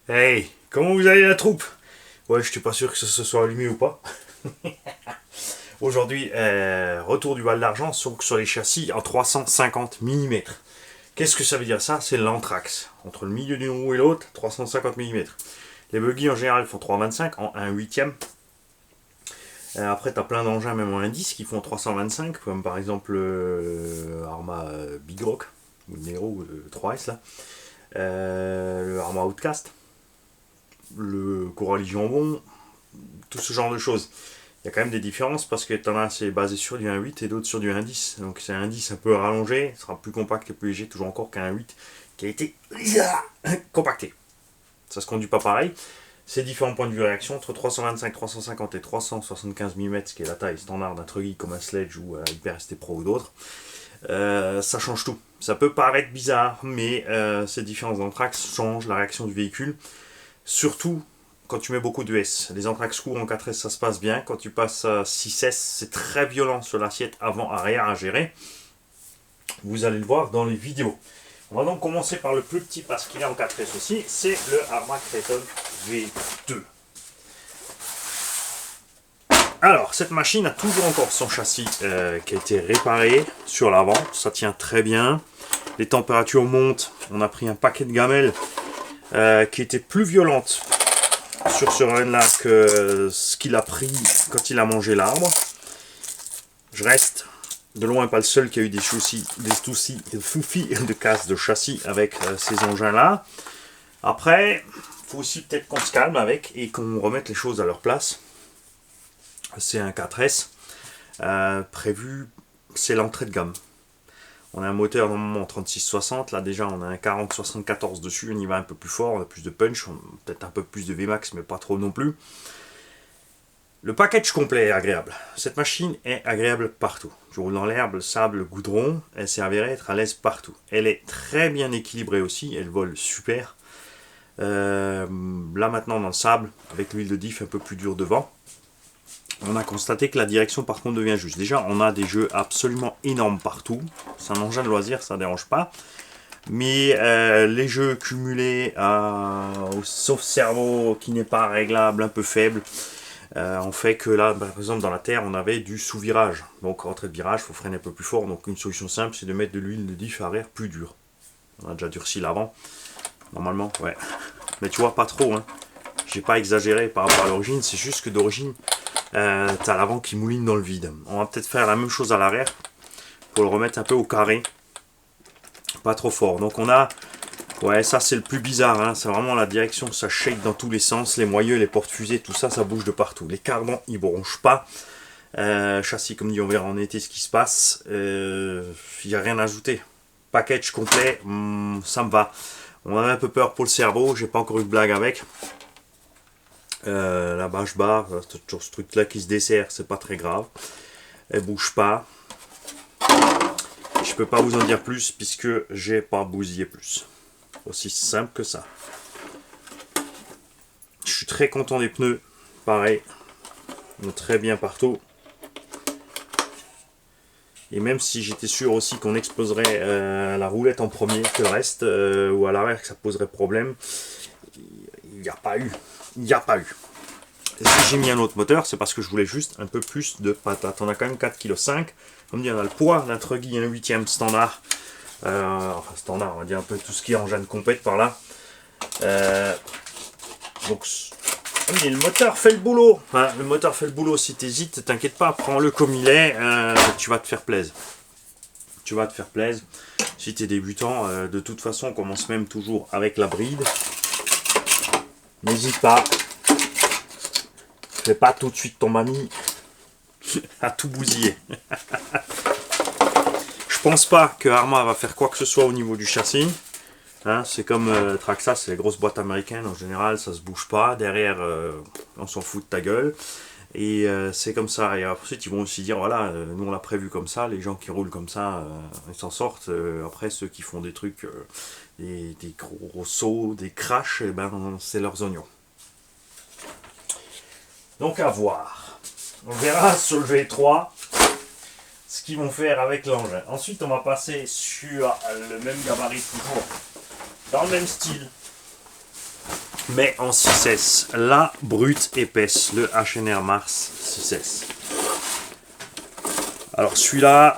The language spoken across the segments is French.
Hey, comment vous allez la troupe? Ouais, je suis pas sûr que ce soit allumé ou pas. Aujourd'hui, retour du Val d'Argent sur les châssis en 350 mm. Qu'est-ce que ça veut dire ça? C'est l'anthrax. Entre le milieu d'une roue et l'autre, 350 mm. Les buggy en général font 325 en 1 huitième. Après, tu as plein d'engins, même en indice, qui font 325, comme par exemple Arma Big Rock, ou le Nero, ou le 3S là. Le Arma Outcast, le Coralie Jambon, tout ce genre de choses. Il y a quand même des différences parce que t'en as c'est basé sur du 1.8 et d'autres sur du 1.10. Donc c'est un 10 un peu rallongé, sera plus compact et plus léger, toujours encore qu'un 8 qui a été compacté. Ça se conduit pas pareil. C'est différents points de vue réaction entre 325, 350 et 375 mm, ce qui est la taille standard d'un truggy comme un Sledge ou un Hyper ST Pro ou d'autres. Ça change tout. Ça peut paraître bizarre, mais ces différences d'anthrax changent la réaction du véhicule. Surtout quand tu mets beaucoup de S. Les anthrax courts en 4S, ça se passe bien. Quand tu passes à 6S, c'est très violent sur l'assiette avant-arrière à gérer. Vous allez le voir dans les vidéos. On va donc commencer par le plus petit parce qu'il est en 4S aussi. C'est le Arma Kraton V2. Alors, cette machine a toujours encore son châssis qui a été réparé sur l'avant. Ça tient très bien. Les températures montent. On a pris un paquet de gamelles qui était plus violente sur ce run là que ce qu'il a pris quand il a mangé l'arbre. Je reste de loin pas le seul qui a eu des soucis de casse de châssis avec ces engins là. Après, il faut aussi peut-être qu'on se calme avec et qu'on remette les choses à leur place. C'est un 4S prévu, c'est l'entrée de gamme. On a un moteur normalement en 3660, là déjà on a un 4074 dessus, on y va un peu plus fort, on a plus de punch, peut-être un peu plus de Vmax mais pas trop non plus. Le package complet est agréable. Cette machine est agréable partout. Tu roules dans l'herbe, le sable, le goudron, elle s'avérait être à l'aise partout. Elle est très bien équilibrée aussi, elle vole super. Là maintenant dans le sable, avec l'huile de diff un peu plus dure devant, on a constaté que la direction par contre devient juste. Déjà on a des jeux absolument énormes partout. C'est un engin de loisir, ça ne dérange pas. Mais les jeux cumulés au sauf-cerveau qui n'est pas réglable, un peu faible, on fait que là, par exemple dans la terre, on avait du sous-virage. Donc entrée de virage, il faut freiner un peu plus fort. Donc une solution simple, c'est de mettre de l'huile de diff arrière plus dure. On a déjà durci l'avant. Normalement, ouais. Mais tu vois, pas trop. Hein. J'ai pas exagéré par rapport à l'origine. C'est juste que d'origine, t'as l'avant qui mouline dans le vide. On va peut-être faire la même chose à l'arrière pour le remettre un peu au carré. Pas trop fort. Donc on a... Ouais, ça c'est le plus bizarre, hein. C'est vraiment la direction, ça shake dans tous les sens, les moyeux, les portes-fusées, tout ça, ça bouge de partout. Les cardans, ils bronchent pas. Châssis, comme dit, on verra en été ce qui se passe. Il n'y a rien à ajouter. Package complet, ça me va. On a un peu peur pour le cerveau, j'ai pas encore eu de blague avec. La bâche barre, c'est toujours ce truc là qui se dessert, c'est pas très grave. Elle bouge pas. Je peux pas vous en dire plus puisque j'ai pas bousillé plus. Aussi simple que ça. Je suis très content des pneus. Pareil. Ils vont très bien partout. Et même si j'étais sûr aussi qu'on exploserait la roulette en premier que le reste, ou à l'arrière que ça poserait problème, il n'y a pas eu. Il n'y a pas eu. Et si j'ai mis un autre moteur, c'est parce que je voulais juste un peu plus de patate. On a quand même 4,5 kg. Comme dit, on a le poids d'un truggy, un 8e standard. Enfin standard, on va dire un peu tout ce qui est engin de compète par là. Donc le moteur fait le boulot. Hein, le moteur fait le boulot. Si t'hésites, t'inquiète pas, prends-le comme il est. Tu vas te faire plaisir. Tu vas te faire plaisir. Si t'es débutant, de toute façon, on commence même toujours avec la bride. N'hésite pas. Fais pas tout de suite ton mamie à tout bousiller. Je pense pas que Arma va faire quoi que ce soit au niveau du châssis. Hein, c'est comme Traxa, c'est les grosses boîtes américaines en général, ça se bouge pas. Derrière, on s'en fout de ta gueule. Et c'est comme ça. Et ensuite, ils vont aussi dire voilà, nous on l'a prévu comme ça. Les gens qui roulent comme ça, ils s'en sortent. Après, ceux qui font des trucs, des gros sauts, des crashs, eh ben, c'est leurs oignons. Donc à voir. On verra sur le V3 ce qu'ils vont faire avec l'engin. Ensuite, on va passer sur le même gabarit toujours, dans le même style. mais en 6S, la brute épaisse, le H&R Mars 6S. Alors celui-là,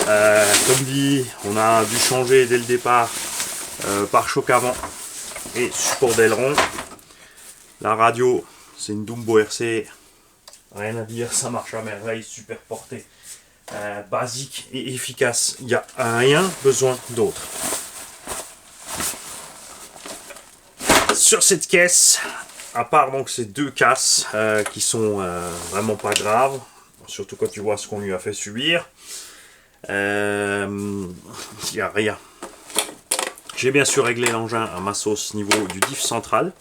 comme dit, on a dû changer dès le départ pare-choc avant et support d'aileron. La radio, c'est une Dumbo RC, rien à dire, ça marche à merveille, super portée, basique et efficace. Il n'y a rien besoin d'autre. Sur cette caisse, à part donc ces deux casses qui sont vraiment pas graves, surtout quand tu vois ce qu'on lui a fait subir, il n'y a rien. J'ai bien sûr réglé l'engin à ma sauce niveau du diff central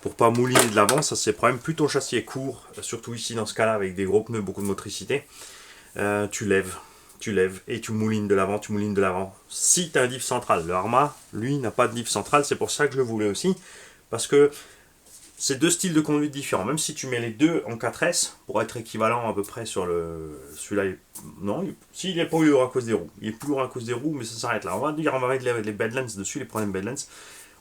pour pas mouliner de l'avant, ça c'est le problème. Plus ton châssis est court, surtout ici dans ce cas là avec des gros pneus, beaucoup de motricité, tu lèves et tu moulines de l'avant, si tu as un diff central. Le Arrma lui n'a pas de diff central, c'est pour ça que je le voulais aussi, parce que c'est deux styles de conduite différents. Même si tu mets les deux en 4S pour être équivalent à peu près sur celui-là, non, s'il est pas lourd à cause des roues, il est plus lourd à cause des roues, mais ça s'arrête là. On va mettre les Badlands dessus, les problèmes Badlands.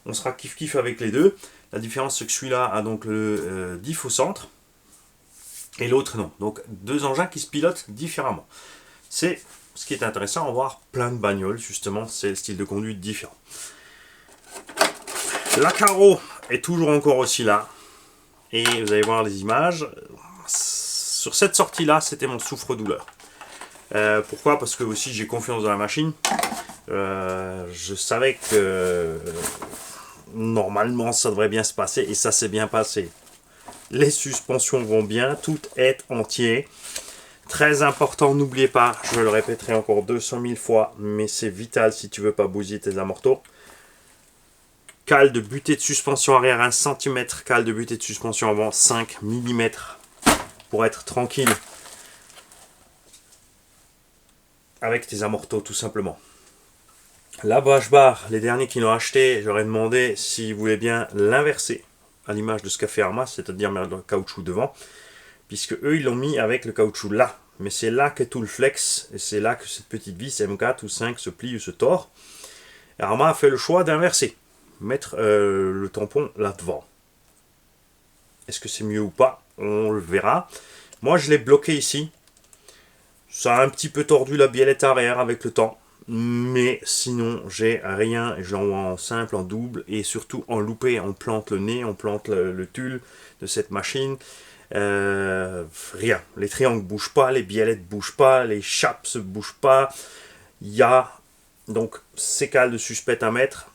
On sera kiff avec les deux. La différence c'est que celui-là a donc le diff au centre et l'autre non. Donc deux engins qui se pilotent différemment. C'est ce qui est intéressant, on va voir plein de bagnoles justement, c'est le style de conduite différent. La carreau est toujours encore aussi là et vous allez voir les images. Sur cette sortie là, c'était mon souffre-douleur. Pourquoi? Parce que aussi j'ai confiance dans la machine. Je savais que normalement ça devrait bien se passer et ça s'est bien passé. Les suspensions vont bien, tout est entier. Très important, n'oubliez pas, je le répéterai encore 200 000 fois, mais c'est vital si tu veux pas bousiller tes amortos. Cale de butée de suspension arrière 1 cm, cale de butée de suspension avant 5 mm pour être tranquille avec tes amortos tout simplement. La vache barre, les derniers qui l'ont acheté, j'aurais demandé s'ils voulaient bien l'inverser à l'image de ce qu'a fait Arrma, c'est-à-dire mettre le caoutchouc devant, puisque eux ils l'ont mis avec le caoutchouc là, mais c'est là qu'est tout le flex et c'est là que cette petite vis M4 ou 5 se plie ou se tord. Arrma a fait le choix d'inverser, mettre le tampon là devant. Est-ce que c'est mieux ou pas? On le verra. Moi je l'ai bloqué ici, ça a un petit peu tordu la biellette arrière avec le temps. Mais sinon j'ai rien, je l'envoie en simple, en double et surtout en loupé. On plante le nez, on plante le tulle de cette machine, rien, les triangles bougent pas, les biellettes bougent pas, les chapes se bougent pas. Il y a donc ces cales de suspect à mettre,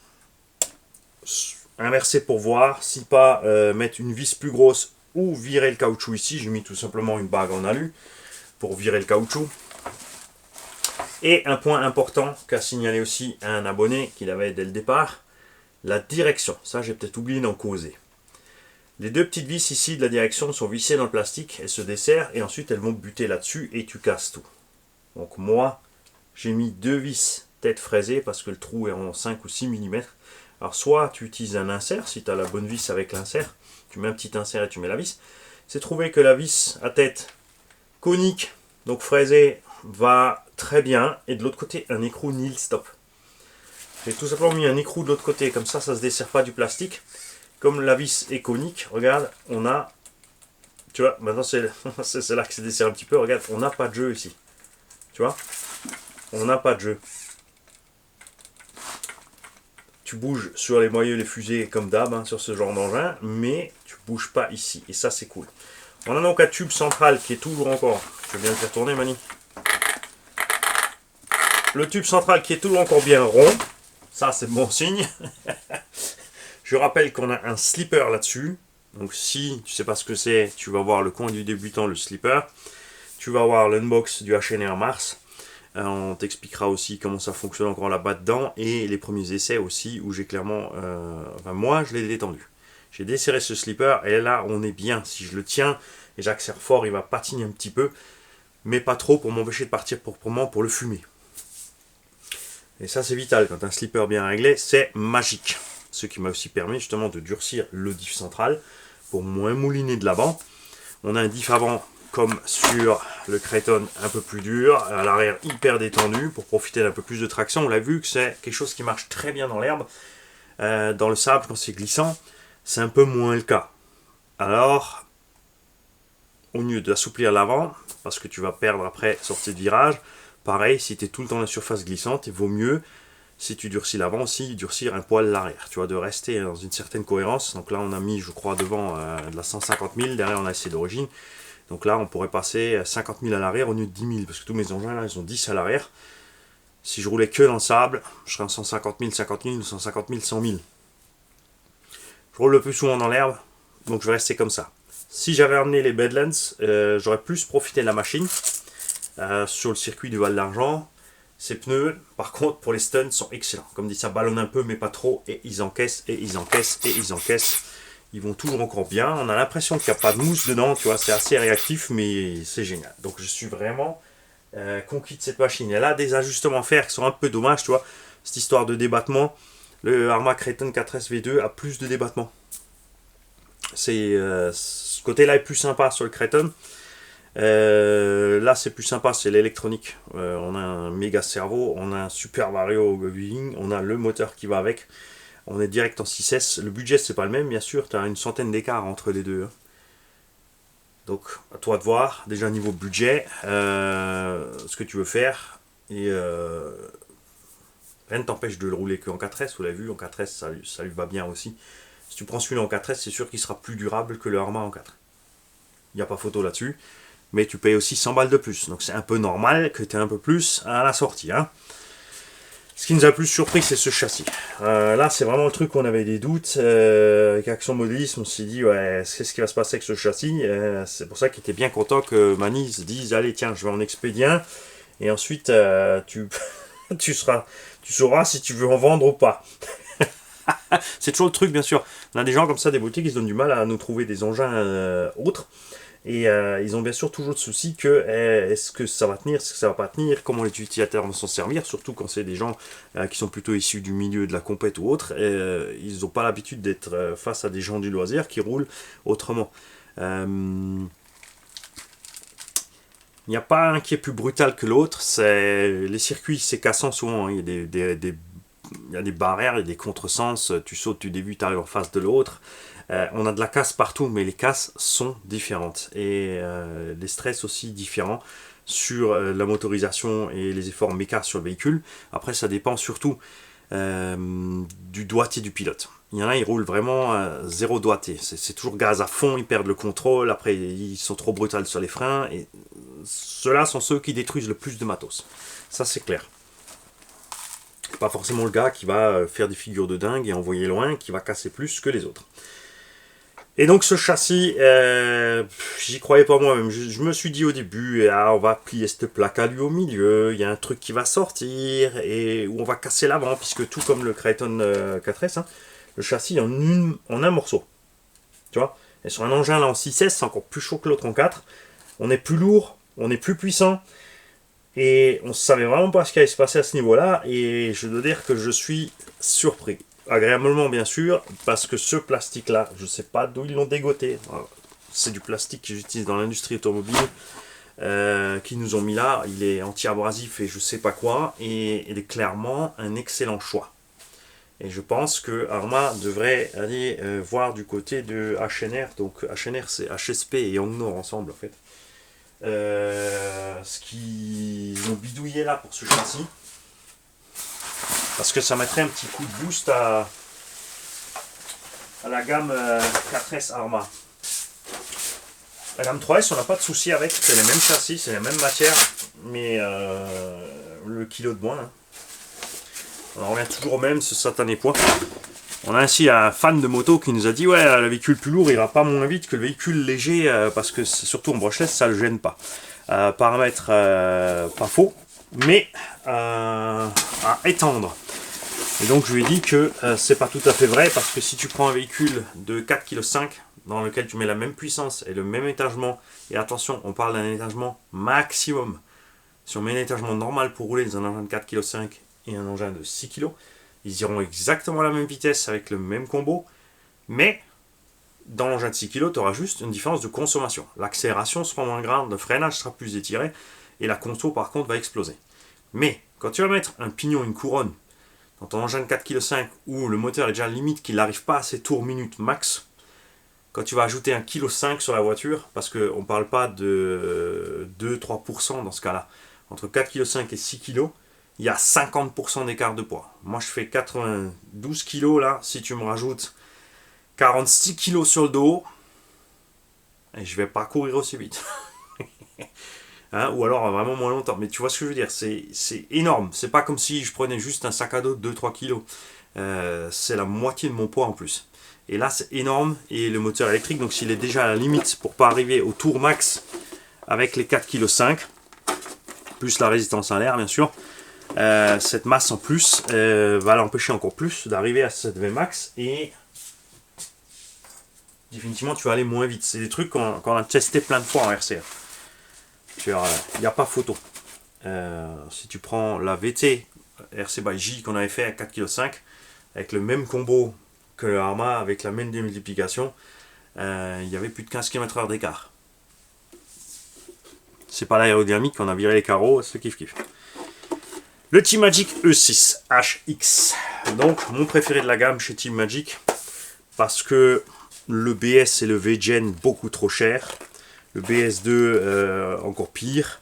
inverser pour voir, si pas mettre une vis plus grosse ou virer le caoutchouc ici. J'ai mis tout simplement une bague en alu pour virer le caoutchouc. Et un point important qu'a signalé aussi un abonné qu'il avait dès le départ, la direction. Ça, j'ai peut-être oublié d'en causer. Les deux petites vis ici de la direction sont vissées dans le plastique, elles se desserrent et ensuite elles vont buter là-dessus et tu casses tout. Donc moi, j'ai mis deux vis tête fraisée parce que le trou est en 5 ou 6 mm. Alors soit tu utilises un insert, si tu as la bonne vis avec l'insert, tu mets un petit insert et tu mets la vis. C'est trouvé que la vis à tête conique, donc fraisée, va très bien, et de l'autre côté un écrou nil stop. J'ai tout simplement mis un écrou de l'autre côté, comme ça ça se dessert pas du plastique. Comme la vis est conique, regarde, on a, tu vois, maintenant c'est là que c'est dessert un petit peu, regarde, on n'a pas de jeu ici, tu vois, on n'a pas de jeu. Tu bouges sur les moyeux, les fusées comme d'hab, hein, sur ce genre d'engin, mais tu bouges pas ici, et ça c'est cool. On a donc un tube central qui est toujours encore, je vais bien le faire tourner Mani. Le tube central qui est toujours encore bien rond, ça c'est bon signe. Je rappelle qu'on a un slipper là-dessus, donc si tu sais pas ce que c'est, tu vas voir le coin du débutant, le slipper. Tu vas voir l'unbox du H&R Mars, on t'expliquera aussi comment ça fonctionne encore là-bas dedans, et les premiers essais aussi, où j'ai clairement, enfin moi je l'ai détendu. J'ai desserré ce slipper, et là on est bien, si je le tiens, et j'accélère fort, il va patiner un petit peu, mais pas trop pour m'empêcher de partir proprement pour le fumer. Et ça c'est vital, quand un slipper bien réglé, c'est magique. Ce qui m'a aussi permis justement de durcir le diff central pour moins mouliner de l'avant. On a un diff avant comme sur le Kraton un peu plus dur, à l'arrière hyper détendu pour profiter d'un peu plus de traction. On l'a vu que c'est quelque chose qui marche très bien dans l'herbe, dans le sable quand c'est glissant. c'est un peu moins le cas. Alors, au lieu d'assouplir l'avant, parce que tu vas perdre après sortie de virage, pareil, si tu es tout le temps dans la surface glissante, il vaut mieux, si tu durcis l'avant aussi, durcir un poil l'arrière, tu vois, de rester dans une certaine cohérence. Donc là, on a mis, je crois, devant de la 150 000, derrière on a essayé d'origine. Donc là, on pourrait passer 50 000 à l'arrière au lieu de 10 000, parce que tous mes engins là, ils ont 10 à l'arrière. Si je roulais que dans le sable, je serais en 150 000, 50 000, 150 000, 100 000. Je roule le plus souvent dans l'herbe, donc je vais rester comme ça. Si j'avais amené les Badlands, j'aurais plus profité de la machine sur le circuit du Val d'Argent. Ces pneus, par contre, pour les stunts, sont excellents. Comme dit, ça ballonne un peu, mais pas trop, et ils encaissent, et ils encaissent, et ils encaissent. Ils vont toujours encore bien. On a l'impression qu'il n'y a pas de mousse dedans, tu vois, c'est assez réactif, mais c'est génial. Donc je suis vraiment conquis de cette machine. Elle a des ajustements à faire qui sont un peu dommages, tu vois. Cette histoire de débattement, le Arrma Kraton 4S V2 a plus de débattement. Ce côté-là est plus sympa sur le Kraton. Là c'est plus sympa, c'est l'électronique. On a un méga cerveau, on a un super vario viewing, on a le moteur qui va avec. On est direct en 6S. Le budget c'est pas le même, bien sûr, tu as une centaine d'écart entre les deux. Donc à toi de voir, déjà niveau budget, ce que tu veux faire. Et rien ne t'empêche de le rouler qu'en 4S, vous l'avez vu, en 4S ça lui va bien aussi. Si tu prends celui-là en 4S, c'est sûr qu'il sera plus durable que le Arrma en 4. Il n'y a pas photo là-dessus. Mais tu payes aussi 100 balles de plus. Donc c'est un peu normal que tu aies un peu plus à la sortie. Hein. Ce qui nous a le plus surpris, c'est ce châssis. Là, c'est vraiment le truc où on avait des doutes. Avec Action Modélisme, on s'est dit, ouais, qu'est-ce qui va se passer avec ce châssis. C'est pour ça qu'il était bien content que Mani se dise, allez, tiens, je vais en expédier un. Et ensuite, tu sauras si tu veux en vendre ou pas. C'est toujours le truc, bien sûr. On a des gens comme ça, des boutiques, ils se donnent du mal à nous trouver des engins autres. Et ils ont bien sûr toujours le souci que est-ce que ça va tenir, est-ce que ça va pas tenir, comment les utilisateurs vont s'en servir, surtout quand c'est des gens qui sont plutôt issus du milieu de la compète ou autre. Ils n'ont pas l'habitude d'être face à des gens du loisir qui roulent autrement. Il n'y a pas un qui est plus brutal que l'autre. Les circuits, c'est cassant souvent. Hein. Il y a des barrières, il y a des contresens. Tu sautes du début, tu arrives en face de l'autre. On a de la casse partout, mais les casses sont différentes. Et les stress aussi différents sur la motorisation et les efforts méca sur le véhicule. Après, ça dépend surtout du doigté du pilote. Il y en a, ils roulent vraiment zéro doigté. C'est toujours gaz à fond, ils perdent le contrôle. Après, ils sont trop brutals sur les freins. Et ceux-là sont ceux qui détruisent le plus de matos. Ça, c'est clair. Pas forcément le gars qui va faire des figures de dingue et envoyer loin, qui va casser plus que les autres. Et donc ce châssis, j'y croyais pas moi-même. Je me suis dit au début, on va plier cette plaque à lui au milieu, il y a un truc qui va sortir, et où on va casser l'avant, puisque tout comme le Kraton 4S, hein, le châssis en un morceau. Tu vois. Et sur un engin là en 6S, c'est encore plus chaud que l'autre en 4. On est plus lourd, on est plus puissant. Et on ne savait vraiment pas ce qui allait se passer à ce niveau-là. Et je dois dire que je suis surpris. Agréablement, bien sûr, parce que ce plastique-là, je ne sais pas d'où ils l'ont dégoté. C'est du plastique qu'ils utilisent dans l'industrie automobile, qu'ils nous ont mis là. Il est anti-abrasif et je ne sais pas quoi. Et il est clairement un excellent choix. Et je pense que Arrma devrait aller voir du côté de HNR. Donc HNR, c'est HSP et Yangnor ensemble, en fait. Ce qu'ils ont bidouillé là pour ce châssis, parce que ça mettrait un petit coup de boost à la gamme 4S Arrma. La gamme 3S, on n'a pas de souci avec, c'est les mêmes châssis, c'est les mêmes matières, mais le kilo de moins. Hein. On revient toujours au même, ce satané poids. On a ainsi un fan de moto qui nous a dit, ouais, le véhicule plus lourd ira pas moins vite que le véhicule léger, parce que surtout en brushless, ça le gêne pas. Paramètre pas faux, mais à étendre. Et donc je lui ai dit que c'est pas tout à fait vrai, parce que si tu prends un véhicule de 4,5 kg, dans lequel tu mets la même puissance et le même étagement, et attention, on parle d'un étagement maximum. Si on met un étagement normal pour rouler dans un engin de 4,5 kg et un engin de 6 kg, ils iront exactement à la même vitesse avec le même combo, mais dans l'engin de 6 kg, tu auras juste une différence de consommation. L'accélération sera moins grande, le freinage sera plus étiré, et la conso par contre va exploser. Mais quand tu vas mettre un pignon, une couronne, Dans ton engin de 4,5 kg où le moteur est déjà limite qu'il n'arrive pas à ses tours minutes max, quand tu vas ajouter 1,5 kg sur la voiture, parce qu'on ne parle pas de 2-3% dans ce cas-là, entre 4,5 kg et 6 kg, il y a 50% d'écart de poids. Moi je fais 92 kg là, si tu me rajoutes 46 kg sur le dos, et je vais pas courir aussi vite. Hein, ou alors vraiment moins longtemps. Mais tu vois ce que je veux dire, c'est énorme. C'est pas comme si je prenais juste un sac à dos de 2-3 kg. C'est la moitié de mon poids en plus. Et là c'est énorme. Et le moteur électrique, donc s'il est déjà à la limite pour pas arriver au tour max avec les 4,5 kg, plus la résistance à l'air bien sûr, cette masse en plus va l'empêcher encore plus d'arriver à cette Vmax. Et définitivement tu vas aller moins vite. C'est des trucs qu'on a testé plein de fois en RCR. Il n'y a pas photo. Si tu prends la VT RC by J qu'on avait fait à 4,5 kg, avec le même combo que le Arma, avec la même démultiplication, il y avait plus de 15 km/h d'écart. C'est pas l'aérodynamique, on a viré les carreaux, c'est kiff. Le Team Magic E6 HX. Donc mon préféré de la gamme chez Team Magic, parce que le BS et le V-Gen beaucoup trop cher. Le BS2 encore pire.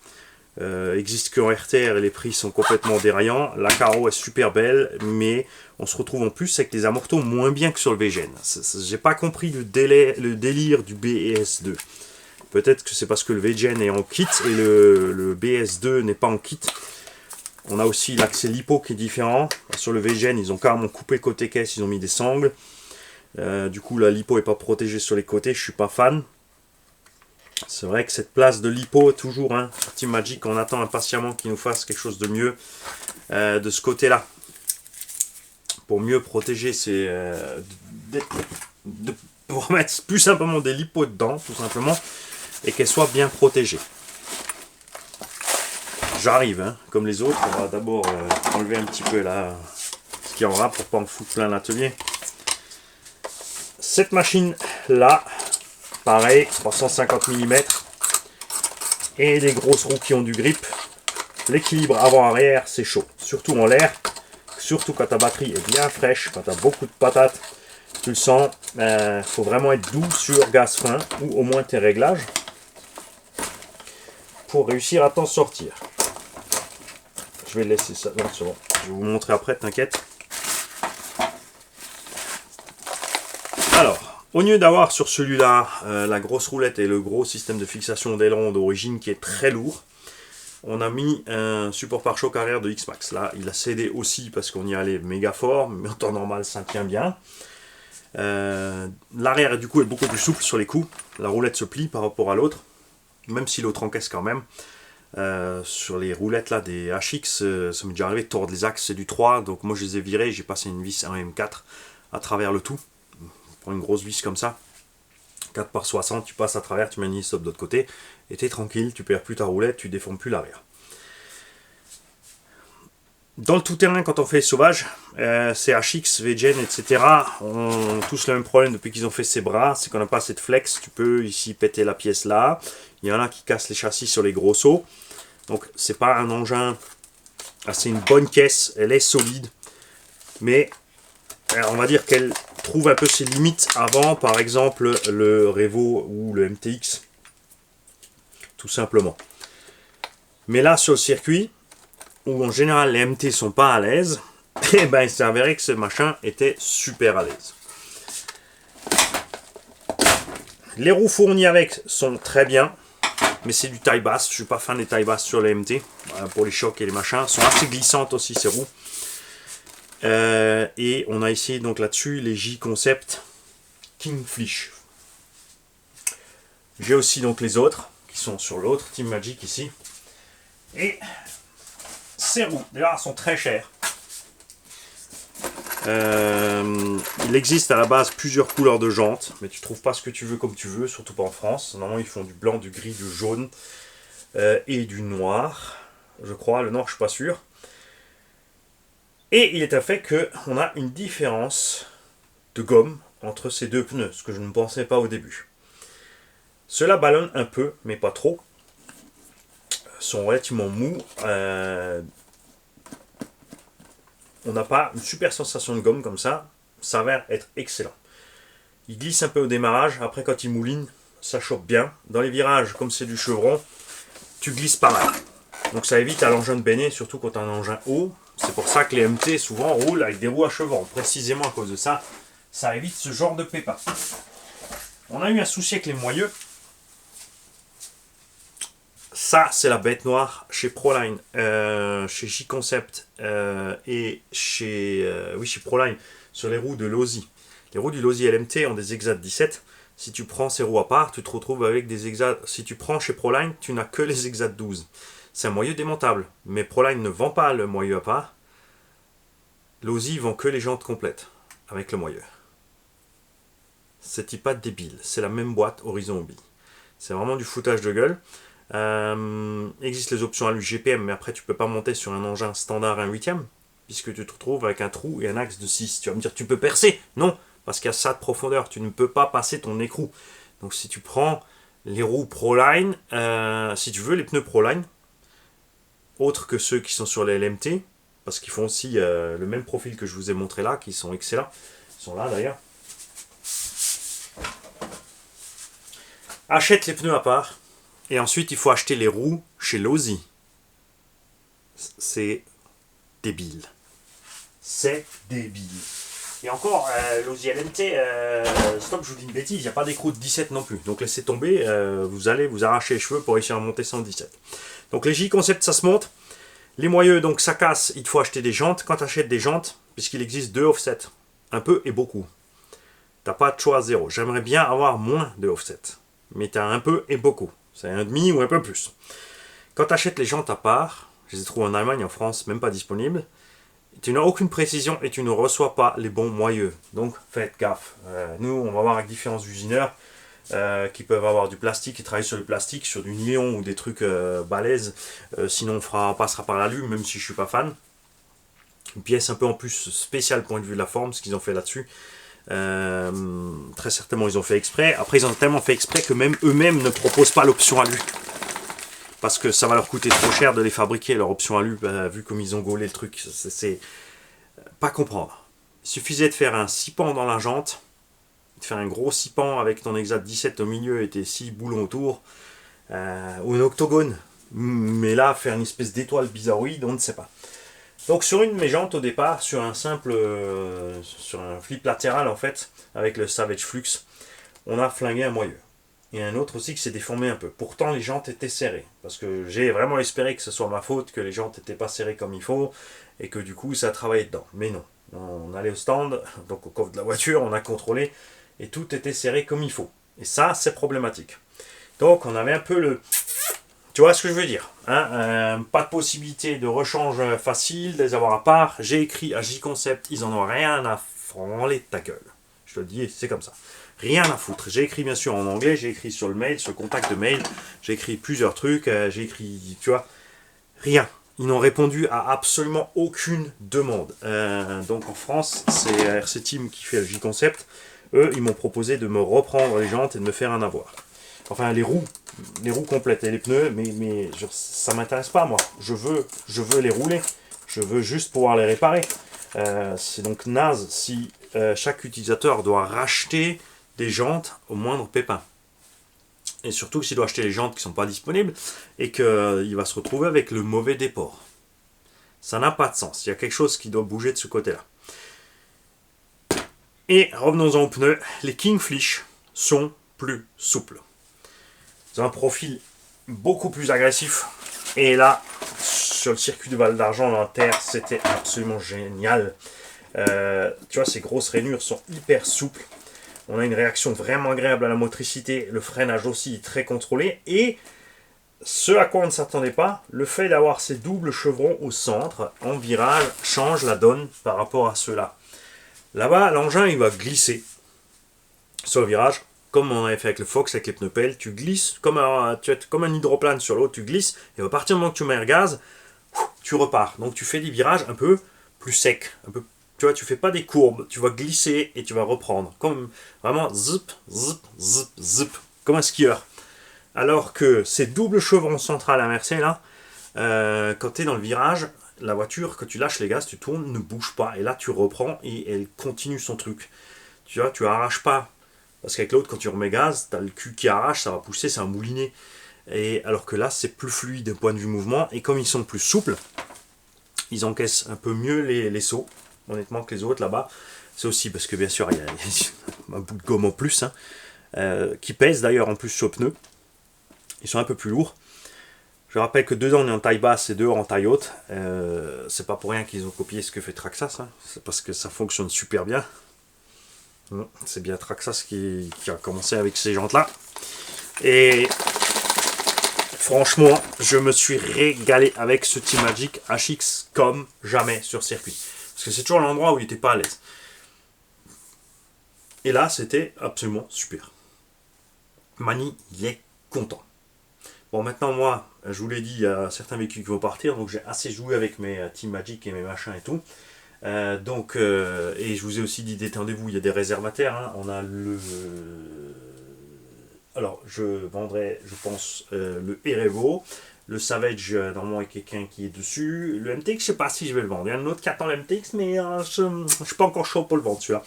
Existe qu'en RTR et les prix sont complètement déraillants. La carreau est super belle, mais on se retrouve en plus avec des amortos moins bien que sur le V-Gen. J'ai pas compris le délire du BS2. Peut-être que c'est parce que le V-Gen est en kit et le BS2 n'est pas en kit. On a aussi l'accès lipo qui est différent. Sur le V-Gen, ils ont carrément coupé côté caisse, ils ont mis des sangles. Du coup, la lipo n'est pas protégée sur les côtés, je suis pas fan. C'est vrai que cette place de lipo, toujours, hein, sur Team Magic, on attend impatiemment qu'ils nous fassent quelque chose de mieux de ce côté-là. Pour mieux protéger, c'est pour mettre plus simplement des lipos dedans, tout simplement, et qu'elles soient bien protégées. J'arrive, hein, comme les autres. On va d'abord enlever un petit peu là ce qu'il y aura pour pas en foutre plein l'atelier. Cette machine-là, pareil, 350 mm et des grosses roues qui ont du grip. L'équilibre avant-arrière, c'est chaud, surtout en l'air, surtout quand ta batterie est bien fraîche, quand tu as beaucoup de patates, tu le sens. Faut vraiment être doux sur gaz frein ou au moins tes réglages pour réussir à t'en sortir. Je vais laisser ça, non c'est bon, je vais vous montrer après, t'inquiète. Alors, au lieu d'avoir sur celui-là la grosse roulette et le gros système de fixation d'aileron d'origine qui est très lourd, on a mis un support pare-choc arrière de X-Max. Là, il a cédé aussi parce qu'on y allait méga fort, mais en temps normal, ça tient bien. L'arrière, du coup, est beaucoup plus souple sur les coups. La roulette se plie par rapport à l'autre, même si l'autre encaisse quand même. Sur les roulettes là des HX, ça m'est déjà arrivé de tordre les axes, c'est du 3, donc moi je les ai virés, j'ai passé une vis 1M4 à travers le tout. Prends une grosse vis comme ça, 4 par 60, tu passes à travers, tu mets une stop de l'autre côté, et tu es tranquille, tu perds plus ta roulette, tu déformes plus l'arrière. Dans le tout-terrain, quand on fait les sauvages, CHX, VGen, etc., ont tous le même problème depuis qu'ils ont fait ces bras, c'est qu'on n'a pas assez de flex. Tu peux ici péter la pièce là. Il y en a qui cassent les châssis sur les gros sauts. Donc c'est pas un engin, c'est une bonne caisse, elle est solide, mais on va dire qu'elle trouve un peu ses limites avant, par exemple, le Revo ou le MTX, tout simplement. Mais là, sur le circuit, où en général les MT sont pas à l'aise, et ben il s'est avéré que ce machin était super à l'aise. Les roues fournies avec sont très bien, mais c'est du taille basse. Je suis pas fan des tailles basses sur les MT. Pour les chocs et les machins, elles sont assez glissantes aussi ces roues. Et on a essayé donc là-dessus les J-Concept Kingfish. J'ai aussi donc les autres qui sont sur l'autre Team Magic ici. Et ces roues, déjà, sont très chères. Il existe à la base plusieurs couleurs de jantes, mais tu trouves pas ce que tu veux comme tu veux, surtout pas en France. Normalement, ils font du blanc, du gris, du jaune et du noir. Je crois, le noir, je suis pas sûr. Et il est un fait qu'on a une différence de gomme entre ces deux pneus, ce que je ne pensais pas au début. Cela ballonne un peu, mais pas trop. Sont relativement mous. on n'a pas une super sensation de gomme comme ça. Ça va être excellent. Il glisse un peu au démarrage. Après, quand il mouline, ça chope bien. Dans les virages, comme c'est du chevron, tu glisses pas mal. Donc ça évite à l'engin de baigner, surtout quand tu as un engin haut. C'est pour ça que les MT souvent roulent avec des roues à chevron. Précisément à cause de ça, ça évite ce genre de pépin. On a eu un souci avec les moyeux. Ça, c'est la bête noire chez Proline, chez J-Concept et chez Proline, sur les roues de Losi. Les roues du Losi LMT ont des Exat 17. Si tu prends ces roues à part, tu te retrouves avec des Exat. Si tu prends chez Proline, tu n'as que les Exat 12. C'est un moyeu démontable, mais Proline ne vend pas le moyeu à part. Losi vend que les jantes complètes avec le moyeu. C'est pas débile, c'est la même boîte Horizon Hobby. C'est vraiment du foutage de gueule. Existe les options alu GPM, mais après tu peux pas monter sur un engin standard 1/8, puisque tu te retrouves avec un trou et un axe de 6. Tu vas me dire, tu peux percer? Non, parce qu'il y a ça de profondeur, tu ne peux pas passer ton écrou. Donc si tu prends les roues Proline, si tu veux les pneus Proline, autres que ceux qui sont sur les LMT, parce qu'ils font aussi le même profil que je vous ai montré là, qui sont excellents, ils sont là d'ailleurs. Achète les pneus à part. Et ensuite, il faut acheter les roues chez Losi. C'est débile. C'est débile. Et encore, Losi LMT, stop, je vous dis une bêtise, il n'y a pas d'écrou de 17 non plus. Donc laissez tomber, vous allez vous arracher les cheveux pour réussir à monter 117. Donc les J-Concept, ça se monte. Les moyeux, donc ça casse, il faut acheter des jantes. Quand tu achètes des jantes, puisqu'il existe 2 offsets, un peu et beaucoup, tu n'as pas de choix à zéro. J'aimerais bien avoir moins de offsets, mais tu as un peu et beaucoup. C'est un demi ou un peu plus. Quand tu achètes les jantes à part, je les ai trouvées en Allemagne, en France, même pas disponibles, tu n'as aucune précision et tu ne reçois pas les bons moyeux. Donc faites gaffe. Nous, on va voir avec différents usineurs qui peuvent avoir du plastique et travailler sur le plastique, sur du nylon ou des trucs balèzes. Sinon, on passera par la lume, même si je suis pas fan. Une pièce un peu en plus spéciale point de vue de la forme, ce qu'ils ont fait là-dessus. Très certainement ils ont fait exprès. Après ils ont tellement fait exprès que même eux-mêmes ne proposent pas l'option alu, parce que ça va leur coûter trop cher de les fabriquer, leur option alu, vu comme ils ont gaulé le truc. C'est pas comprendre. Il suffisait de faire un 6 pans dans la jante, de faire un gros 6 pans avec ton Exat 17 au milieu et tes 6 boulons autour, ou un octogone, mais là faire une espèce d'étoile bizarroïde, on ne sait pas. Donc sur une de mes jantes au départ, sur un simple, sur un flip latéral en fait, avec le Savage Flux, on a flingué un moyeu. Et un autre aussi qui s'est déformé un peu. Pourtant les jantes étaient serrées, parce que j'ai vraiment espéré que ce soit ma faute, que les jantes n'étaient pas serrées comme il faut, et que du coup ça travaillait dedans. Mais non, on allait au stand, donc au coffre de la voiture, on a contrôlé, et tout était serré comme il faut. Et ça c'est problématique. Donc on avait un peu le... Tu vois ce que je veux dire, hein, pas de possibilité de rechange facile, de les avoir à part. J'ai écrit à J-Concept, ils en ont rien à branler de ta gueule. Je te le dis, c'est comme ça. Rien à foutre. J'ai écrit bien sûr en anglais, j'ai écrit sur le mail, sur le contact de mail, j'ai écrit plusieurs trucs, j'ai écrit, tu vois, rien. Ils n'ont répondu à absolument aucune demande. Donc en France, c'est RC Team qui fait le J-Concept. Eux, ils m'ont proposé de me reprendre les jantes et de me faire un avoir. Enfin, les roues complètes et les pneus, mais ça m'intéresse pas, moi. Je veux les rouler. Je veux juste pouvoir les réparer. C'est donc naze si chaque utilisateur doit racheter des jantes au moindre pépin. Et surtout s'il doit acheter les jantes qui ne sont pas disponibles et qu'il va se retrouver avec le mauvais déport. Ça n'a pas de sens. Il y a quelque chose qui doit bouger de ce côté-là. Et revenons-en aux pneus. Les Kingfish sont plus souples. Ils ont un profil beaucoup plus agressif. Et là, sur le circuit de Val d'Argent, en terre, c'était absolument génial. Tu vois, ces grosses rainures sont hyper souples. On a une réaction vraiment agréable à la motricité. Le freinage aussi est très contrôlé. Et ce à quoi on ne s'attendait pas, le fait d'avoir ces doubles chevrons au centre, en virage, change la donne par rapport à ceux-là. Là-bas, l'engin, il va glisser sur le virage, comme on avait fait avec le Fox, avec les pneus pelles. Tu glisses comme un hydroplane sur l'eau, tu glisses, et à partir du moment que tu mets un gaz, tu repars. Donc tu fais des virages un peu plus secs, un peu, tu vois, tu fais pas des courbes, tu vas glisser et tu vas reprendre. Comme vraiment zip, zip, zip, zip, comme un skieur. Alors que ces doubles chevrons centrales inversés là, quand tu es dans le virage, la voiture, quand tu lâches les gaz, tu tournes, ne bouge pas. Et là, tu reprends et elle continue son truc. Tu vois, tu arraches pas. Parce qu'avec l'autre, quand tu remets gaz, tu as le cul qui arrache, ça va pousser, c'est un moulinet. Et alors que là, c'est plus fluide d'un point de vue mouvement. Et comme ils sont plus souples, ils encaissent un peu mieux les sauts, honnêtement, que les autres là-bas. C'est aussi parce que, bien sûr, il y a un bout de gomme en plus, hein, qui pèse d'ailleurs en plus sur le pneu. Ils sont un peu plus lourds. Je rappelle que dedans on est en taille basse et dehors en taille haute. C'est pas pour rien qu'ils ont copié ce que fait Traxxas. Hein. C'est parce que ça fonctionne super bien. C'est bien Traxxas qui a commencé avec ces jantes-là. Et franchement, je me suis régalé avec ce Teammagic HX comme jamais sur circuit. Parce que c'est toujours l'endroit où il n'était pas à l'aise. Et là, c'était absolument super. Mani, il est content. Bon, maintenant, moi, je vous l'ai dit, il y a certains véhicules qui vont partir, donc j'ai assez joué avec mes Teammagic et mes machins et tout. Et je vous ai aussi dit, détendez-vous, il y a des réservataires. Hein. On a le... Alors, je vendrai, je pense, le Erevo. Le Savage, normalement, il y a quelqu'un qui est dessus. Le MTX, je ne sais pas si je vais le vendre. Il y a un autre qui attend le MTX, mais je ne suis pas encore chaud pour le vendre, celui-là.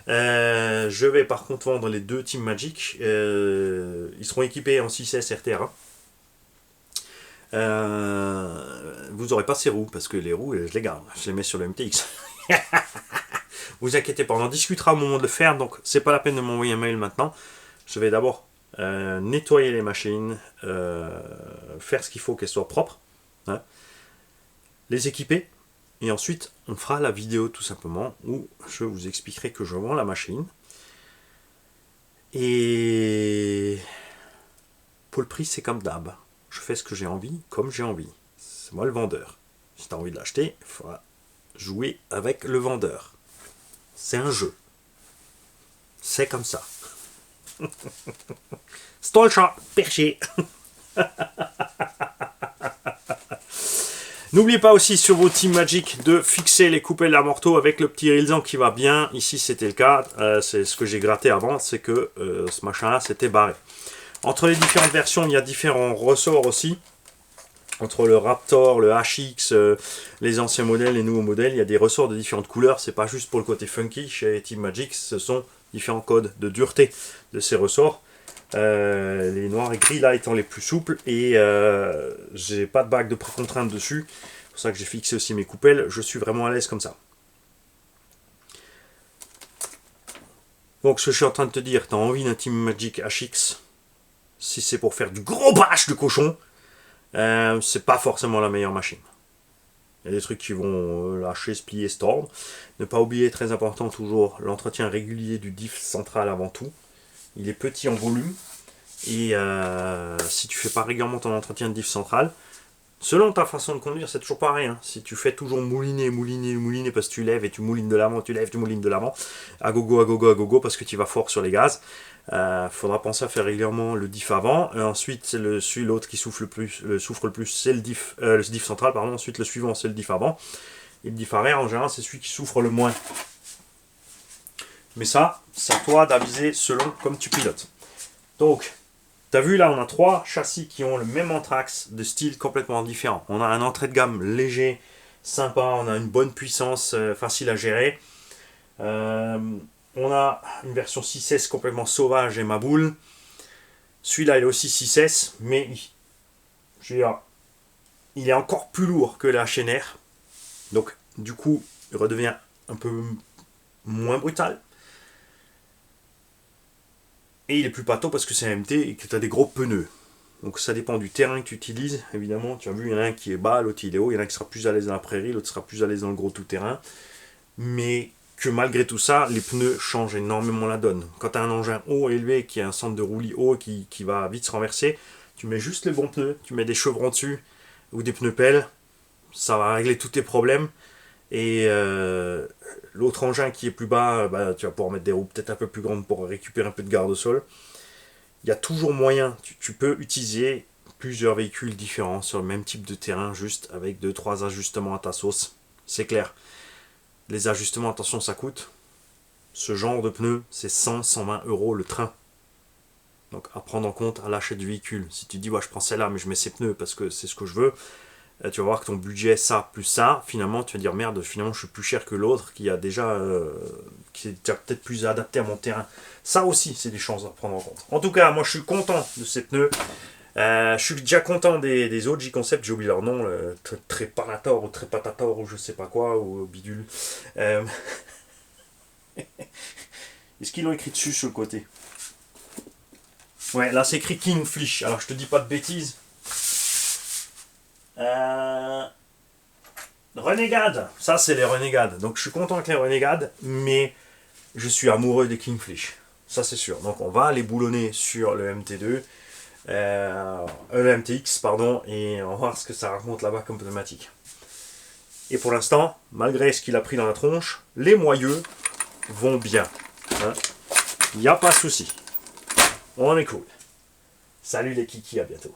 Je vais par contre vendre les deux Teammagic. Ils seront équipés en 6S RTR1. Vous n'aurez pas ces roues parce que les roues je les garde, je les mets sur le MTX. Vous inquiétez pas, on en discutera au moment de le faire, donc c'est pas la peine de m'envoyer un mail maintenant. Je vais d'abord nettoyer les machines, faire ce qu'il faut qu'elles soient propres, hein, les équiper, et ensuite on fera la vidéo tout simplement où je vous expliquerai que je vends la machine. Et pour le prix, c'est comme d'hab. Je fais ce que j'ai envie, comme j'ai envie. C'est moi le vendeur. Si tu as envie de l'acheter, il faudra jouer avec le vendeur. C'est un jeu. C'est comme ça. Stolcha, perché. N'oubliez pas aussi sur vos Teammagic de fixer les coupelles d'amorto avec le petit rilsan qui va bien. Ici, c'était le cas. C'est ce que j'ai gratté avant, c'est que ce machin-là s'était barré. Entre les différentes versions, il y a différents ressorts aussi. Entre le Raptor, le HX, les anciens modèles, les nouveaux modèles, il y a des ressorts de différentes couleurs. C'est pas juste pour le côté funky chez Teammagic, ce sont différents codes de dureté de ces ressorts. Les noirs et gris là étant les plus souples, et j'ai pas de bague de précontrainte dessus. C'est pour ça que j'ai fixé aussi mes coupelles. Je suis vraiment à l'aise comme ça. Donc ce que je suis en train de te dire, tu as envie d'un Teammagic HX, si c'est pour faire du gros bâche de cochon, c'est pas forcément la meilleure machine. Il y a des trucs qui vont lâcher, se plier, se tordre. Ne pas oublier, très important toujours, l'entretien régulier du diff central avant tout. Il est petit en volume, et si tu fais pas régulièrement ton entretien de diff central, selon ta façon de conduire, c'est toujours pareil. Hein. Si tu fais toujours mouliner, mouliner, mouliner parce que tu lèves et tu moulines de l'avant, tu lèves, tu moulines de l'avant, à gogo, à gogo, à gogo, parce que tu vas fort sur les gaz. Faudra penser à faire régulièrement le diff avant. Et ensuite, l'autre qui souffle le plus, c'est le diff central, pardon. Ensuite, le suivant, c'est le diff avant. Et le diff arrière, en général, c'est celui qui souffre le moins. Mais ça, c'est à toi d'aviser selon comme tu pilotes. Donc, tu as vu là, on a 3 châssis qui ont le même anthrax de style complètement différent. On a un entrée de gamme léger, sympa, on a une bonne puissance, facile à gérer. On a une version 6S complètement sauvage et ma boule. Celui-là, il est aussi 6S, mais je veux dire, il est encore plus lourd que la HNR. Donc, du coup, il redevient un peu moins brutal. Et il est plus pâteau parce que c'est un MT et que tu as des gros pneus. Donc ça dépend du terrain que tu utilises. Évidemment, tu as vu, il y en a un qui est bas, l'autre il est haut. Il y en a un qui sera plus à l'aise dans la prairie, l'autre sera plus à l'aise dans le gros tout-terrain. Mais que malgré tout ça, les pneus changent énormément la donne. Quand tu as un engin haut élevé qui a un centre de roulis haut qui va vite se renverser, tu mets juste les bons pneus, tu mets des chevrons dessus ou des pneus pelles, ça va régler tous tes problèmes. Et l'autre engin qui est plus bas, tu vas pouvoir mettre des roues peut-être un peu plus grandes pour récupérer un peu de garde au sol. Il y a toujours moyen, tu peux utiliser plusieurs véhicules différents sur le même type de terrain, juste avec 2-3 ajustements à ta sauce. C'est clair. Les ajustements, attention, ça coûte. Ce genre de pneus, c'est 100-120 € le train. Donc à prendre en compte à l'achat du véhicule. Si tu dis, ouais, je prends celle-là, mais je mets ces pneus parce que c'est ce que je veux, tu vas voir que ton budget, ça plus ça, finalement, tu vas dire merde, finalement, je suis plus cher que l'autre qui a déjà, qui est déjà peut-être plus adapté à mon terrain. Ça aussi, c'est des choses à prendre en compte. En tout cas, moi, je suis content de ces pneus. Je suis déjà content des autres J-Concept, j'ai oublié leur nom, le Trépanator ou Trépatator ou je sais pas quoi, ou bidule. Est-ce qu'ils l'ont écrit dessus sur le côté? Ouais, là c'est écrit Kingfish, alors je te dis pas de bêtises. Renegade, ça c'est les Renegades, donc je suis content avec les Renegades, mais je suis amoureux des Kingfish, ça c'est sûr. Donc on va les boulonner sur le MT2, le MTX, pardon, et on va voir ce que ça raconte là-bas comme pneumatique. Et pour l'instant, malgré ce qu'il a pris dans la tronche, les moyeux vont bien. Il n'y a pas de souci. On est cool. Salut les kikis, à bientôt.